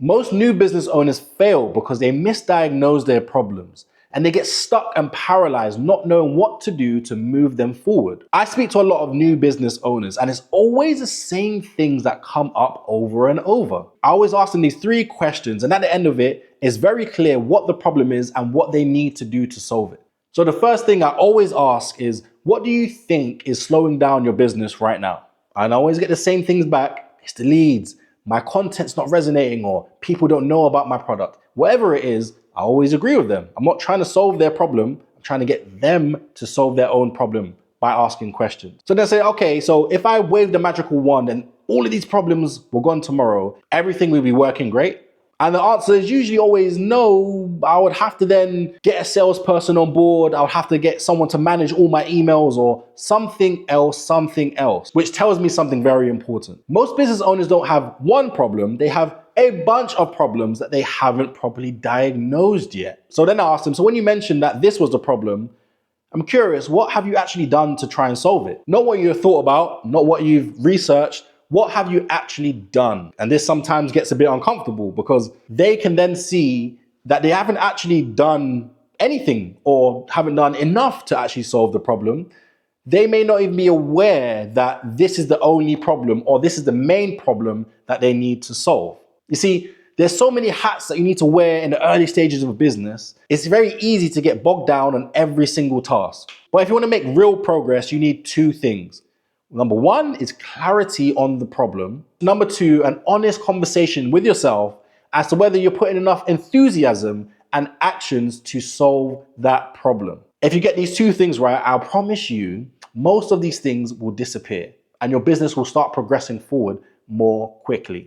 Most new business owners fail because they misdiagnose their problems and they get stuck and paralyzed, not knowing what to do to move them forward. I speak to a lot of new business owners and it's always the same things that come up over and over. I always ask them these 3 questions, and at the end of it, it's very clear what the problem is and what they need to do to solve it. So the first thing I always ask is, what do you think is slowing down your business right now? And I always get the same things back. It's the leads. My content's not resonating, or people don't know about my product. Whatever it is, I always agree with them. I'm not trying to solve their problem. I'm trying to get them to solve their own problem by asking questions. So they say, okay, so if I wave the magical wand and all of these problems were gone tomorrow, everything will be working great? And the answer is usually always no. I would have to then get a salesperson on board. I would have to get someone to manage all my emails or something else, which tells me something very important. Most business owners don't have one problem. They have a bunch of problems that they haven't properly diagnosed yet. So then I asked them, so when you mentioned that this was the problem, I'm curious, what have you actually done to try and solve it? Not what you've thought about, not what you've researched. What have you actually done? And this sometimes gets a bit uncomfortable because they can then see that they haven't actually done anything or haven't done enough to actually solve the problem. They may not even be aware that this is the only problem or this is the main problem that they need to solve. You see, there's so many hats that you need to wear in the early stages of a business. It's very easy to get bogged down on every single task. But if you want to make real progress, you need 2 things. Number 1 is clarity on the problem. Number 2, an honest conversation with yourself as to whether you're putting enough enthusiasm and actions to solve that problem. If you get these 2 things right, I'll promise you, most of these things will disappear and your business will start progressing forward more quickly.